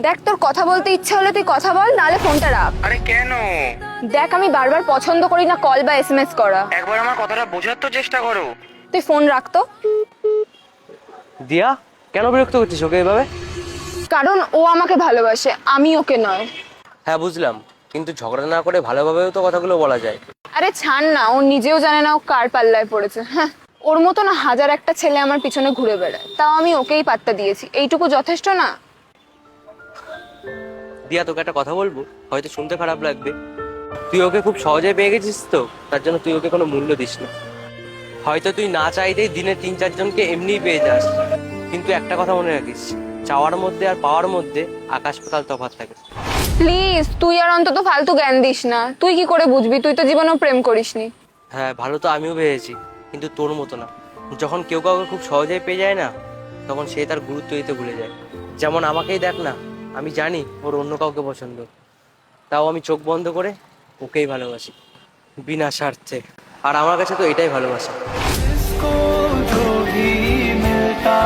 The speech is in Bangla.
দেখ, তোর কথা বলতে ইচ্ছা হলে তুই কথা বল, নালে ফোনটা রাখ। আরে কেন? দেখ, আমি বারবার পছন্দ করি না কল বা এসএমএস করা। একবার আমার কথাটা বোঝার তো চেষ্টা করো। তুই ফোন রাখতো। দিয়া, কেন বিরক্ত করছিস ওকে এভাবে? কারণ ও আমাকে ভালোবাসে, আমি ওকে নয়। হ্যাঁ বুঝলাম, কিন্তু ঝগড়া না করে ভালোভাবেও তো কথাগুলো বলা যায়। আরে ছাড় না, ও নিজেও জানে না ও কার পাল্লায় পড়েছে। হ্যাঁ, ওর মতো না হাজার একটা ছেলে আমার পিছনে ঘুরে বেড়ায়, তাও আমি ওকেই পাত্তা দিয়েছি। এইটুকু যথেষ্ট না? দিয়া, তোকে একটা কথা বলবো, হয়তো শুনতে খারাপ লাগবে। তুই ওকে খুব সহজে পেয়ে গেছিস তো, তার জন্য তুই ওকে কোনো মূল্য দিস না। হয়তো তুই না চাইতেই দিনে 3-4 জনকে এমনিই পেয়ে যাস, কিন্তু একটা কথা মনে রাখিস, চাওয়ার মধ্যে আর পাওয়ার মধ্যে আকাশ পাতাল তফাৎ থাকে। প্লিজ, তুই আর অন্তত ফালতু জ্ঞান দিস না। তুই কি করে বুঝবি? তুই তো জীবনেও প্রেম করিসনি। হ্যাঁ, ভালো তো আমিও পেয়েছি, কিন্তু তোর মতো না। যখন কেউ কাউকে খুব সহজেই পেয়ে যায় না, তখন সে তার গুরুত্ব দিতে ভুলে যায়। যেমন আমাকেই দেখ না, আমি জানি ওর অন্য কাউকে পছন্দ, তাও আমি চোখ বন্ধ করে ওকেই ভালোবাসি, বিনা স্বার্থে। আর আমার কাছে তো এটাই ভালোবাসা। इसको जो भी मिलता